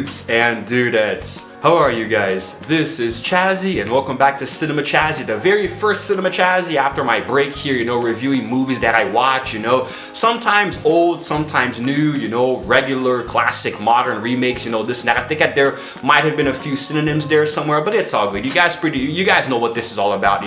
Dudes and dudettes, how are you guys? This is Chazzy and welcome back to Cinema Chazzy, the very first Cinema Chazzy after my break here, reviewing movies that I watch, sometimes old, sometimes new, regular, classic, modern remakes, this and that. I think that there might have been a few synonyms there somewhere, but it's all good. You guys know what this is all about,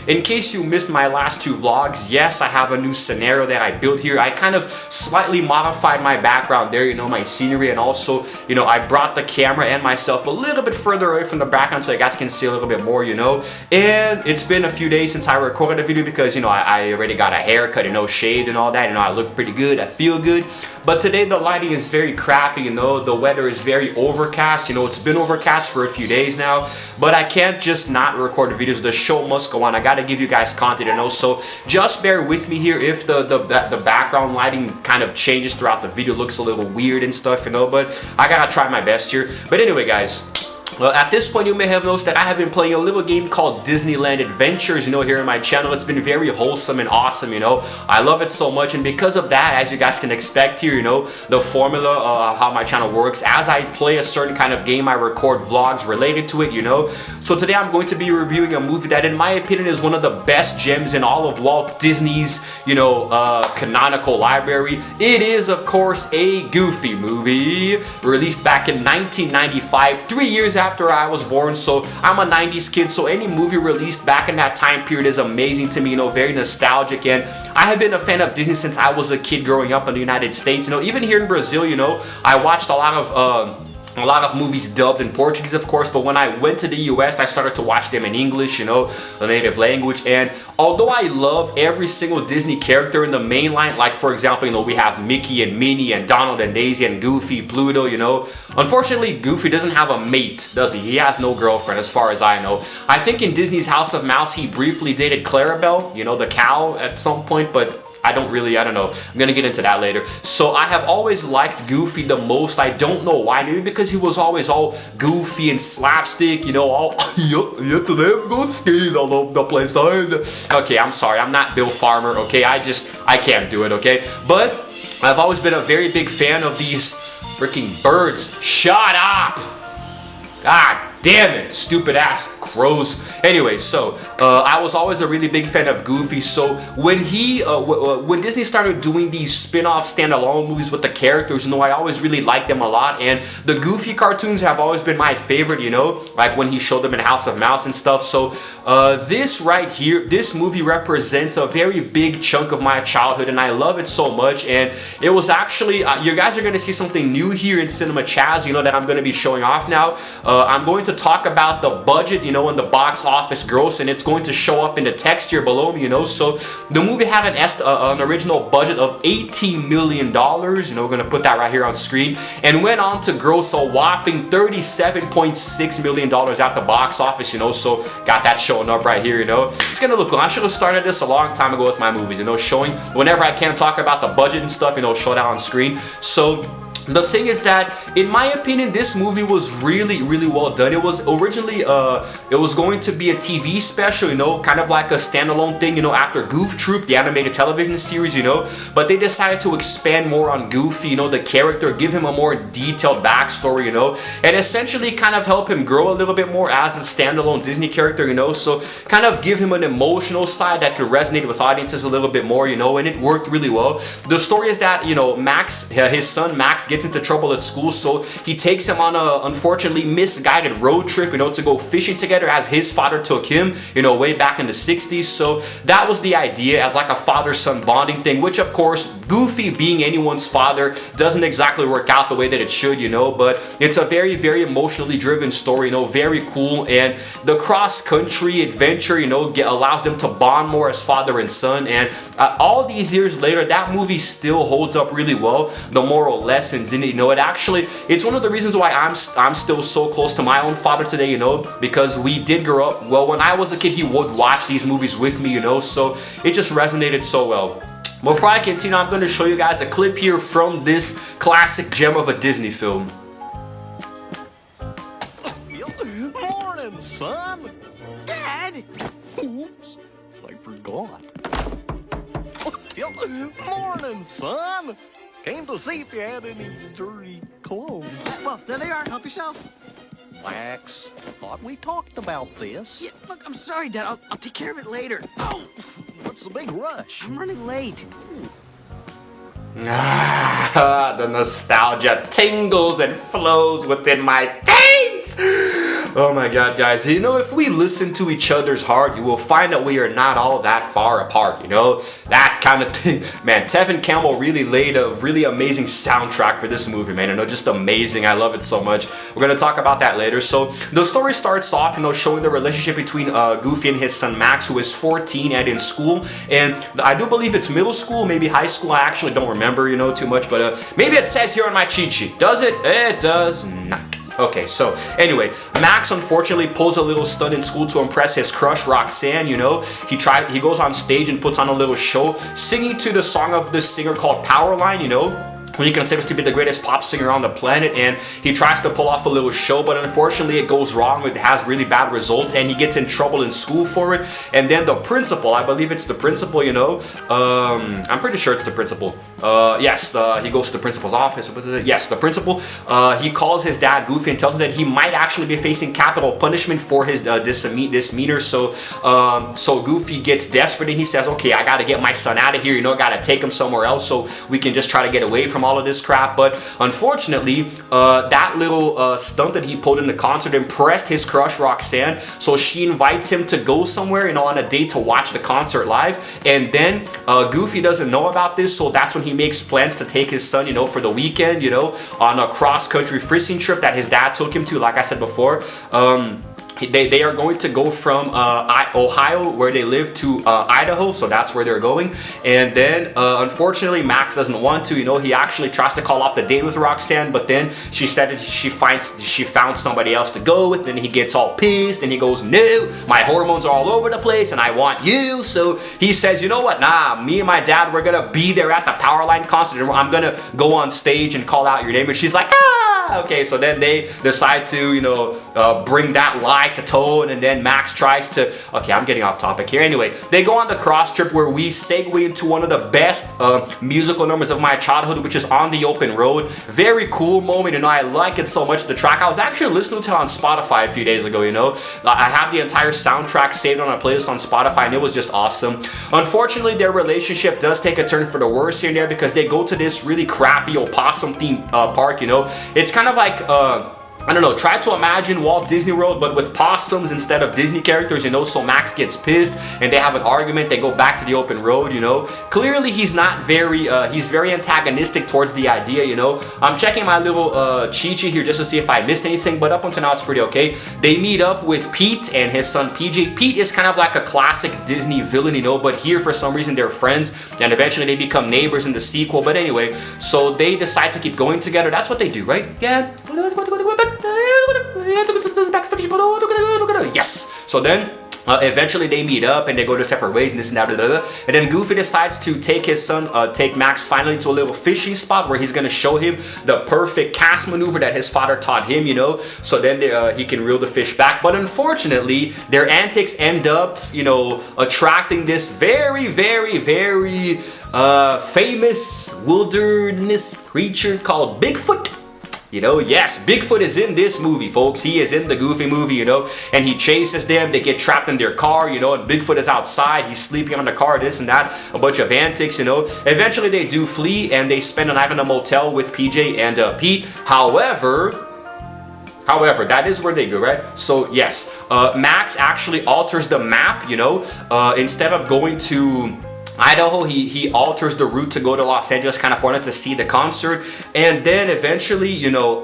In case you missed my last two vlogs, yes, I have a new scenario that I built here. I kind of slightly modified my background there, my scenery, and also, I brought the camera and myself a little bit further away from the background so you guys can see a little bit more, And it's been a few days since I recorded a video because, I already got a haircut, shaved and all that, I look pretty good, I feel good. But today the lighting is very crappy, the weather is very overcast, it's been overcast for a few days now, but I can't just not record videos. The show must go on. I gotta give you guys content, so just bear with me here if the background lighting kind of changes throughout the video, looks a little weird and stuff, but I gotta try my best here. But anyway, guys, well, at this point you may have noticed that I have been playing a little game called Disneyland Adventures, here in my channel. It's been very wholesome and awesome, I love it so much, and because of that, as you guys can expect here, the formula of how my channel works, as I play a certain kind of game, I record vlogs related to it, So today I'm going to be reviewing a movie that in my opinion is one of the best gems in all of Walt Disney's, canonical library. It is, of course, a Goofy movie, released back in 1995, 3 years after I was born, so I'm a 90s kid, so any movie released back in that time period is amazing to me, very nostalgic, and I have been a fan of Disney since I was a kid growing up in the United States, even here in Brazil, I watched a lot of movies dubbed in Portuguese, of course, but when I went to the US, I started to watch them in English, the native language. And although I love every single Disney character in the main line, like for example, we have Mickey and Minnie and Donald and Daisy and Goofy, Pluto, Unfortunately, Goofy doesn't have a mate, does he? He has no girlfriend, as far as I know. I think in Disney's House of Mouse, he briefly dated Clarabelle, the cow, at some point, but I don't know. I'm gonna get into that later. So I have always liked Goofy the most. I don't know why. Maybe because he was always all goofy and slapstick, all yep, to them go skate all over the place. Okay, I'm sorry. I'm not Bill Farmer, okay? I can't do it, okay? But I've always been a very big fan of these freaking birds. Shut up! God damn it, stupid ass crows. Anyway, so I was always a really big fan of Goofy. So when when Disney started doing these spin-off standalone movies with the characters, I always really liked them a lot. And the Goofy cartoons have always been my favorite, like when he showed them in House of Mouse and stuff. So this right here, this movie represents a very big chunk of my childhood, and I love it so much. And it was actually, you guys are going to see something new here in Cinema Chaz, that I'm going to be showing off now. I'm going to talk about the budget, and the box office gross, and it's going to show up in the text here below me, So the movie had an original budget of $18 million, we're going to put that right here on screen, and went on to gross a whopping $37.6 million at the box office, So got that showing up right here, It's going to look cool. I should have started this a long time ago with my movies, showing whenever I can talk about the budget and stuff, show that on screen. So the thing is that, in my opinion, this movie was really, really well done. It was originally, it was going to be a TV special, kind of like a standalone thing, after Goof Troop, the animated television series, But they decided to expand more on Goofy, the character, give him a more detailed backstory, And essentially kind of help him grow a little bit more as a standalone Disney character, So kind of give him an emotional side that could resonate with audiences a little bit more, And it worked really well. The story is that, Max, his son Max, gets into trouble at school, so he takes him on a unfortunately misguided road trip, to go fishing together, as his father took him, way back in the 60s. So that was the idea, as like a father-son bonding thing, which of course, Goofy being anyone's father doesn't exactly work out the way that it should, but it's a very, very emotionally driven story, very cool, and the cross-country adventure, allows them to bond more as father and son, and all these years later, that movie still holds up really well. The moral lessons in it, it's one of the reasons why I'm still so close to my own father today, because we did grow up, well, when I was a kid, he would watch these movies with me, so it just resonated so well. Before I continue, I'm going to show you guys a clip here from this classic gem of a Disney film. Morning, son. Dad. Oops, I forgot. Morning, son. Came to see if you had any dirty clothes. Well, there they are. Help yourself. Max, thought we talked about this. Yeah, look, I'm sorry, Dad. I'll take care of it later. Oh, what's the big rush? I'm running late. The nostalgia tingles and flows within my veins. Oh my god, guys, you know, if we listen to each other's heart, you will find that we are not all that far apart, you know, that kind of thing. Man, Tevin Campbell really laid a really amazing soundtrack for this movie, man. You know, just amazing. I love it so much. We're gonna talk about that later. So the story starts off, you know, showing the relationship between Goofy and his son Max, who is 14 and in school, and I do believe it's middle school, maybe high school. I actually don't remember, you know, too much, but maybe it says here on my cheat sheet. Does it? It does not. Okay, so anyway, Max unfortunately pulls a little stunt in school to impress his crush Roxanne, you know. He goes on stage and puts on a little show, singing to the song of this singer called Powerline, you know, who he considers to be the greatest pop singer on the planet, and he tries to pull off a little show, but unfortunately it goes wrong. It has really bad results, and he gets in trouble in school for it. And then the principal, I believe it's the principal, you know, I'm pretty sure it's the principal. Yes, he goes to the principal's office. Yes, the principal. He calls his dad Goofy and tells him that he might actually be facing capital punishment for his misdemeanor. So Goofy gets desperate and he says, "Okay, I gotta get my son out of here. You know, I gotta take him somewhere else so we can just try to get away from all of this crap." But unfortunately, that little stunt that he pulled in the concert impressed his crush Roxanne. So she invites him to go somewhere, you know, on a date to watch the concert live. And then Goofy doesn't know about this, so that's when he makes plans to take his son, you know, for the weekend, you know, on a cross-country fishing trip that his dad took him to, like I said before. They are going to go from Ohio, where they live, to Idaho, so that's where they're going. And then unfortunately Max doesn't want to, you know. He actually tries to call off the date with Roxanne, but then she said that she found somebody else to go with, and he gets all pissed and he goes, "No, my hormones are all over the place and I want you." So he says, "You know what, nah, me and my dad, we're gonna be there at the Powerline concert and I'm gonna go on stage and call out your name." And she's like, "Ah!" Okay, so then they decide to, you know, bring that lie to tone, and then Max tries to, okay, I'm getting off topic here. Anyway, they go on the cross trip, where we segue into one of the best musical numbers of my childhood, which is On the Open Road. Very cool moment, you know. I like it so much. The track, I was actually listening to it on Spotify a few days ago, you know. I have the entire soundtrack saved on a playlist on Spotify, and it was just awesome. Unfortunately, their relationship does take a turn for the worse here and there, because they go to this really crappy opossum themed park, you know. It's kind of like I don't know, try to imagine Walt Disney World, but with possums instead of Disney characters, you know. So Max gets pissed and they have an argument. They go back to the open road, you know. Clearly he's not very, he's very antagonistic towards the idea, you know. I'm checking my little cheat sheet here just to see if I missed anything, but up until now it's pretty okay. They meet up with Pete and his son PJ. Pete is kind of like a classic Disney villain, you know, but here for some reason they're friends, and eventually they become neighbors in the sequel. But anyway, so they decide to keep going together. That's what they do, right? Yeah. Yes. So then eventually they meet up and they go their separate ways and this and that, and then Goofy decides to take his son, take Max finally to a little fishing spot where he's gonna show him the perfect cast maneuver that his father taught him, you know, so then he can reel the fish back. But unfortunately, their antics end up, you know, attracting this very, very, very famous wilderness creature called Bigfoot. You know, yes, Bigfoot is in this movie, folks. He is in the Goofy movie, you know, and he chases them. They get trapped in their car, you know, and Bigfoot is outside. He's sleeping on the car, this and that, a bunch of antics, you know. Eventually, they do flee, and they spend a night in a motel with PJ and Pete. However, that is where they go, right? So, yes, Max actually alters the map, you know. Instead of going to Idaho, he alters the route to go to Los Angeles, California to see the concert. And then eventually, you know,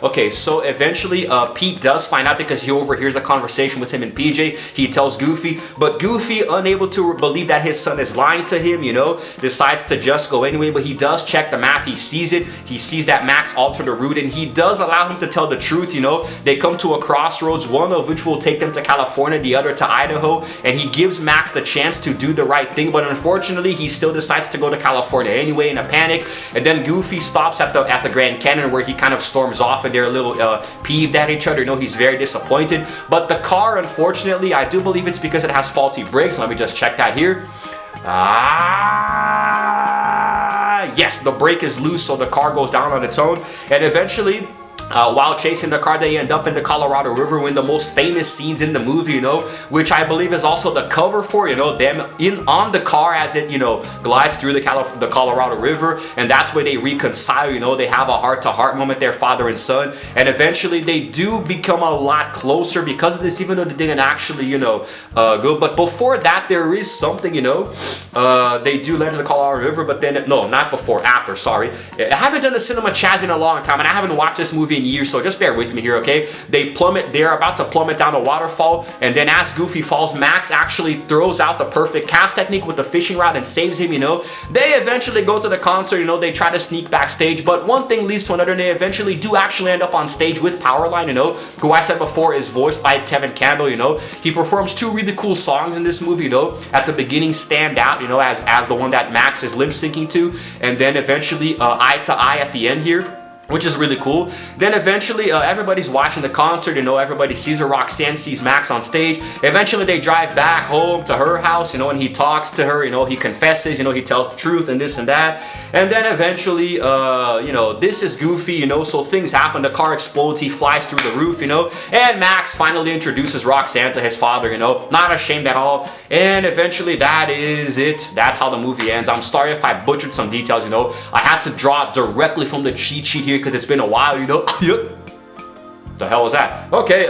okay, so eventually Pete does find out because he overhears a conversation with him and PJ. He tells Goofy, but Goofy, unable to believe that his son is lying to him, you know, decides to just go anyway. But he does check the map. He sees it. He sees that Max altered the route, and he does allow him to tell the truth, you know. They come to a crossroads, one of which will take them to California, the other to Idaho, and he gives Max the chance to do the right thing, but unfortunately he still decides to go to California anyway in a panic. And then Goofy stops at the Grand Canyon, where he kind of storms off, and they're a little peeved at each other. You know, he's very disappointed. But the car, unfortunately, I do believe it's because it has faulty brakes. Let me just check that here. Yes, the brake is loose, so the car goes down on its own, and eventually, while chasing the car, they end up in the Colorado River, in the most famous scenes in the movie, you know, which I believe is also the cover for, you know, them on the car as it, you know, glides through the Colorado River, and that's where they reconcile, you know, they have a heart-to-heart moment, their father and son, and eventually they do become a lot closer because of this, even though they didn't actually, you know, go. But before that, there is something, you know, they do land in the Colorado River, but then, no, not before, after, sorry. I haven't done a Cinema Chazzy in a long time, and I haven't watched this movie in years, so just bear with me here, okay? They're about to plummet down a waterfall, and then as Goofy falls, Max actually throws out the perfect cast technique with the fishing rod and saves him, you know? They eventually go to the concert, you know, they try to sneak backstage, but one thing leads to another, and they eventually do actually end up on stage with Powerline, you know, who I said before is voiced by Tevin Campbell, you know? He performs 2 really cool songs in this movie, you know? At the beginning, Stand Out, you know, as the one that Max is lip syncing to, and then eventually Eye to Eye at the end here, which is really cool. Then eventually, everybody's watching the concert, you know, everybody sees her, Roxanne sees Max on stage. Eventually, they drive back home to her house, you know, and he talks to her, you know, he confesses, you know, he tells the truth and this and that. And then eventually, you know, this is Goofy, you know, so things happen, the car explodes, he flies through the roof, you know, and Max finally introduces Roxanne to his father, you know, not ashamed at all. And eventually, that is it. That's how the movie ends. I'm sorry if I butchered some details, you know. I had to draw directly from the cheat sheet here because it's been a while, you know. The hell was that? Okay,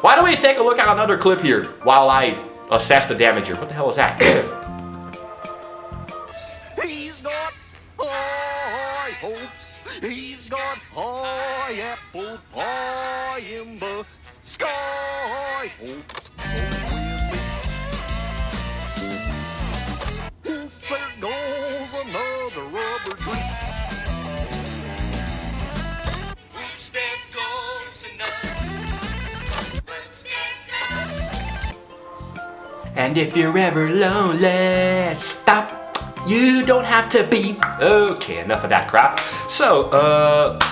why don't we take a look at another clip here while I assess the damage here. What the hell was that? He's got high hopes. He's got high apple pie in the sky. Hopes. Oops, there goes another rubber tree. And if you're ever lonely, stop. You don't have to be. Okay, enough of that crap. So,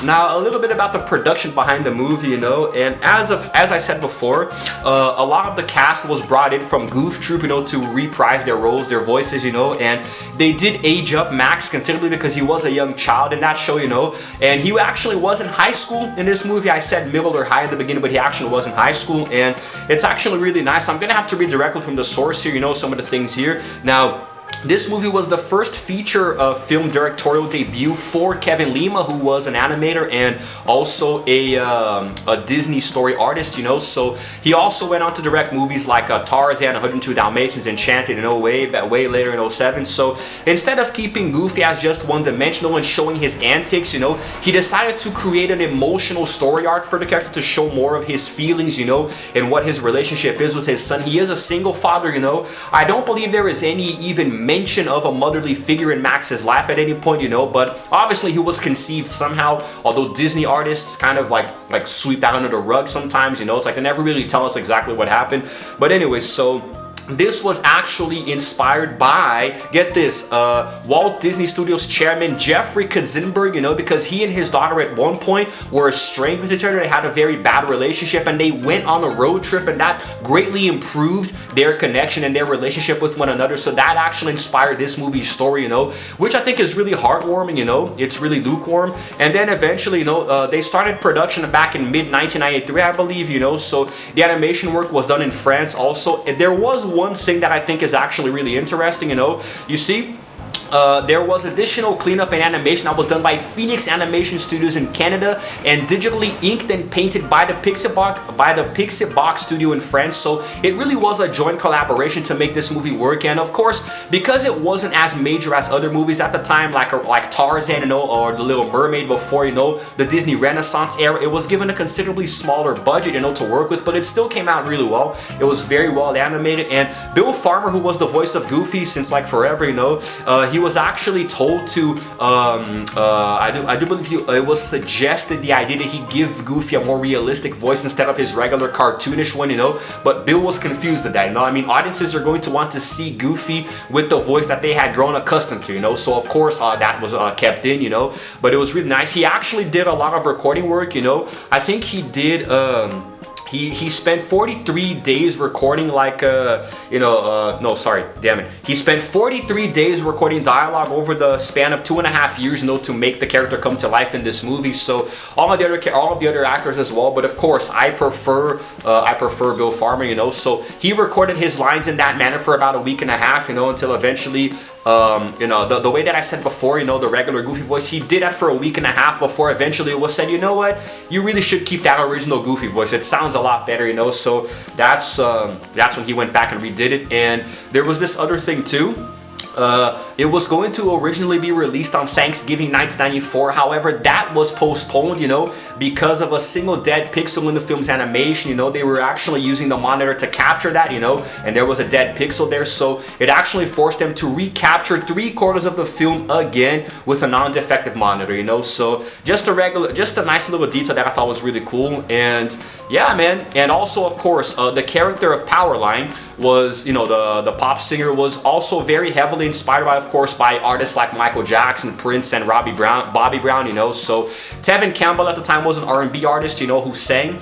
now a little bit about the production behind the movie, you know, and as I said before, a lot of the cast was brought in from Goof Troop, you know, to reprise their roles, their voices, you know, and they did age up Max considerably because he was a young child in that show, you know, and he actually was in high school in this movie. I said middle or high in the beginning, but he actually was in high school, and it's actually really nice. I'm gonna have to read directly from the source here, you know, some of the things here. Now, this movie was the first feature film directorial debut for Kevin Lima, who was an animator and also a Disney story artist, you know. So he also went on to direct movies like Tarzan, 102 Dalmatians, Enchanted, you know, way later in 07. So instead of keeping Goofy as just one-dimensional and showing his antics, you know, he decided to create an emotional story arc for the character to show more of his feelings, you know, and what his relationship is with his son. He is a single father, you know. I don't believe there is any even mention of a motherly figure in Max's life at any point, you know, but obviously he was conceived somehow, although Disney artists kind of like sweep that under the rug sometimes, you know. It's like they never really tell us exactly what happened. But anyway, so this was actually inspired by, get this, Walt Disney Studios chairman Jeffrey Katzenberg, you know, because he and his daughter at one point were estranged with each other. They had a very bad relationship, and they went on a road trip, and that greatly improved their connection and their relationship with one another. So that actually inspired this movie's story, you know, which I think is really heartwarming, you know. It's really lukewarm. And then eventually, you know, they started production back in mid-1993, I believe, you know, so the animation work was done in France also. And there was one thing that I think is actually really interesting, you know. You see, there was additional cleanup and animation that was done by Phoenix Animation Studios in Canada and digitally inked and painted by the Pixie Box studio in France. So it really was a joint collaboration to make this movie work. And of course, because it wasn't as major as other movies at the time, like Tarzan, you know, or The Little Mermaid before, you know, the Disney Renaissance era, it was given a considerably smaller budget, you know, to work with, but it still came out really well. It was very well animated. And Bill Farmer, who was the voice of Goofy since like forever, you know, he was actually told to, I do believe it was suggested the idea that he give Goofy a more realistic voice instead of his regular cartoonish one, you know, but Bill was confused at that, you know. I mean, audiences are going to want to see Goofy with the voice that they had grown accustomed to, you know, so of course that was kept in, you know, but it was really nice. He actually did a lot of recording work, you know. I think he did he spent 43 days recording like no, sorry, damn it. He spent 43 days recording dialogue over the span of 2.5 years, to make the character come to life in this movie. So all of the other actors as well, but of course I prefer Bill Farmer, So he recorded his lines in that manner for about a week and a half, until eventually the way that I said before, the regular Goofy voice, he did that for a week and a half before eventually it was said, you know what, you really should keep that original Goofy voice. It sounds a lot better, So that's when he went back and redid it. And there was this other thing too. It was going to originally be released on Thanksgiving 1994. However, that was postponed, because of a single dead pixel in the film's animation. They were actually using the monitor to capture that, and there was a dead pixel there. So it actually forced them to recapture 3/4 of the film again with a non-defective monitor, So just a nice little detail that I thought was really cool. And yeah, man. And also, of course, the character of Powerline was, the pop singer was also very heavily inspired by, of course, by artists like Michael Jackson, Prince, and Bobby Brown, So Tevin Campbell at the time was an R&B artist, who sang.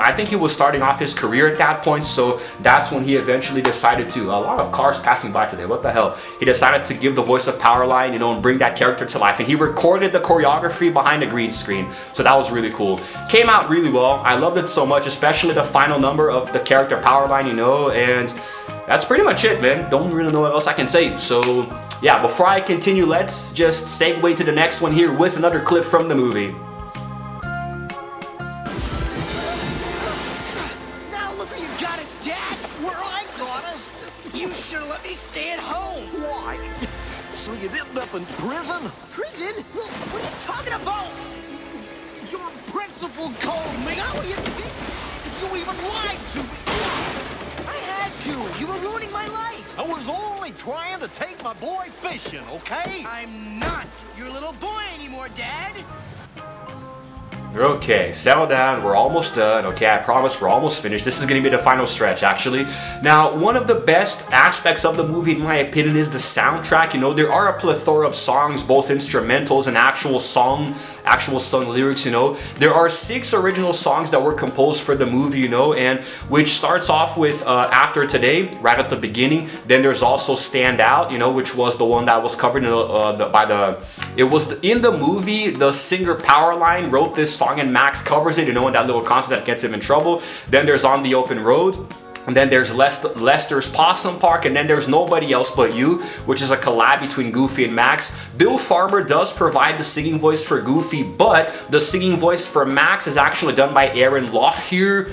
I think he was starting off his career at that point, so that's when he eventually decided to, a lot of cars passing by today, what the hell? He decided to give the voice of Powerline, and bring that character to life, and he recorded the choreography behind the green screen, so that was really cool. Came out really well. I loved it so much, especially the final number of the character Powerline, and that's pretty much it, man. Don't really know what else I can say. So yeah, before I continue, let's just segue to the next one here with another clip from the movie. Now look where you got us, Dad. Where I got us. You should have let me stay at home. Why? So you'd end up in prison? Prison? What are you talking about? Your principal called me. What do you think? You even lied to me. I had to. You were ruining my life. I was only trying to take my boy fishing, okay? I'm not your little boy anymore, Dad. Okay, settle down, we're almost done. Okay, I promise we're almost finished. This is going to be the final stretch, actually. Now, one of the best aspects of the movie, in my opinion, is the soundtrack. There are a plethora of songs, both instrumentals and actual sung lyrics, There are 6 original songs that were composed for the movie, and which starts off with After Today, right at the beginning. Then there's also Stand Out, which was the one that was covered in in the movie, the singer Powerline wrote this song and Max covers it, in that little concert that gets him in trouble. Then there's On the Open Road. And then there's Lester's Possum Park, and then there's Nobody Else But You, which is a collab between Goofy and Max. Bill Farmer does provide the singing voice for Goofy, but the singing voice for Max is actually done by Aaron Locher.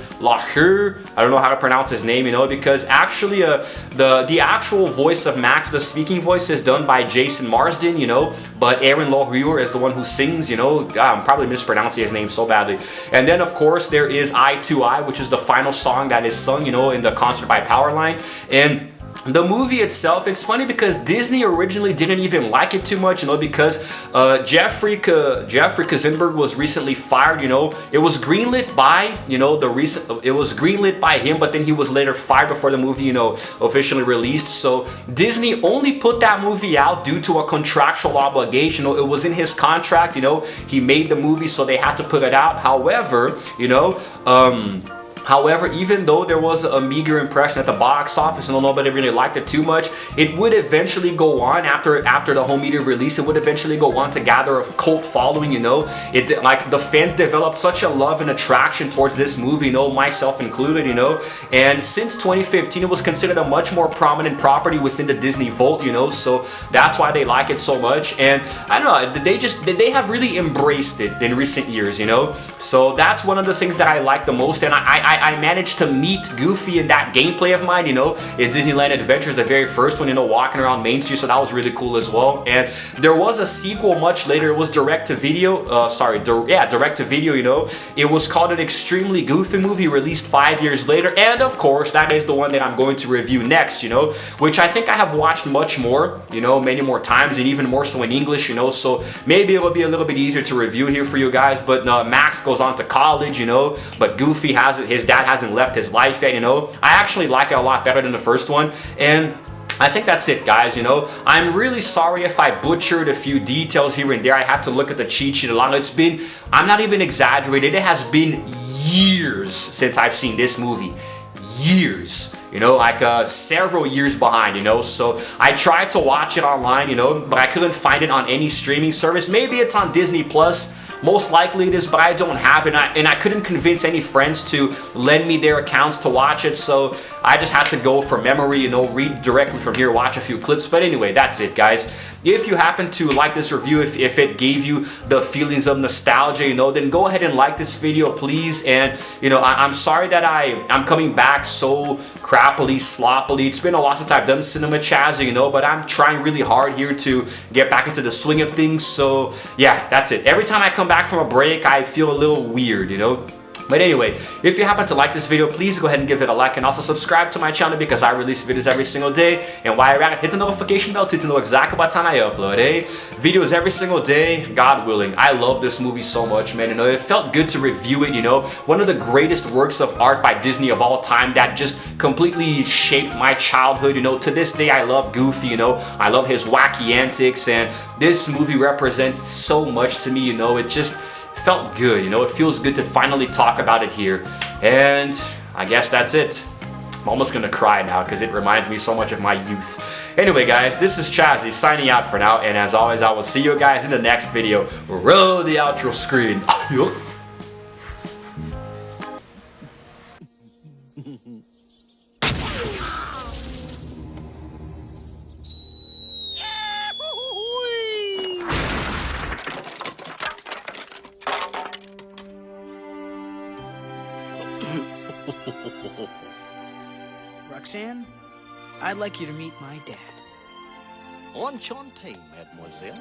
I don't know how to pronounce his name, because actually the actual voice of Max, the speaking voice, is done by Jason Marsden, but Aaron Locher is the one who sings, I'm probably mispronouncing his name so badly. And then, of course, there is Eye to Eye, which is the final song that is sung, in the concert by Powerline. And the movie itself, it's funny because Disney originally didn't even like it too much, because Jeffrey Katzenberg was recently fired. It was greenlit by it was greenlit by him, but then he was later fired before the movie officially released. So Disney only put that movie out due to a contractual obligation. It was in his contract. He made the movie, so they had to put it out. However, even though there was a meager impression at the box office and nobody really liked it too much, it would eventually go on after the home media release. It would eventually go on to gather a cult following. It like the fans developed such a love and attraction towards this movie, myself included. And since 2015, it was considered a much more prominent property within the Disney vault. So that's why they like it so much. And I don't know, they have really embraced it in recent years. So that's one of the things that I like the most. And I managed to meet Goofy in that gameplay of mine, in Disneyland Adventures, the very first one, walking around Main Street, so that was really cool as well. And there was a sequel much later. It was direct to video. It was called An Extremely Goofy Movie, released 5 years later. And of course, that is the one that I'm going to review next, which I think I have watched much more, many more times, and even more so in English, so maybe it'll be a little bit easier to review here for you guys. But Max goes on to college, but Goofy his dad hasn't left his life yet, I actually like it a lot better than the first one. And I think that's it, guys. I'm really sorry if I butchered a few details here and there. I had to look at the cheat sheet a lot. I'm not even exaggerating. It has been years since I've seen this movie. Years, you know, like several years behind, you know. So I tried to watch it online, you know, but I couldn't find it on any streaming service. Maybe it's on Disney Plus. Most likely it is, but I don't have it, and I couldn't convince any friends to lend me their accounts to watch it, so I just had to go from memory, you know, read directly from here, watch a few clips. But anyway, that's it, guys. If you happen to like this review, if it gave you the feelings of nostalgia, you know, then go ahead and like this video, please. And, you know, I'm sorry that I'm coming back so crappily, sloppily. It's been a while since I've done Cinema Chazzy, you know, but I'm trying really hard here to get back into the swing of things. So, yeah, that's it. Every time I come back from a break, I feel a little weird, you know. But anyway, if you happen to like this video, please go ahead and give it a like, and also subscribe to my channel because I release videos every single day. And while you're at it, hit the notification bell to know exactly what time I upload, eh? Videos every single day, God willing. I love this movie so much, man. You know, it felt good to review it, you know. One of the greatest works of art by Disney of all time that just completely shaped my childhood, you know. To this day, I love Goofy, you know. I love his wacky antics, and this movie represents so much to me, you know. It just felt good, you know. It feels good to finally talk about it here. And I guess that's it. I'm almost gonna cry now because it reminds me so much of my youth. Anyway, guys, this is Chazzy signing out for now, and as always, I will see you guys in the next video. Roll the outro screen. Roxanne, I'd like you to meet my dad. Enchanté, mademoiselle.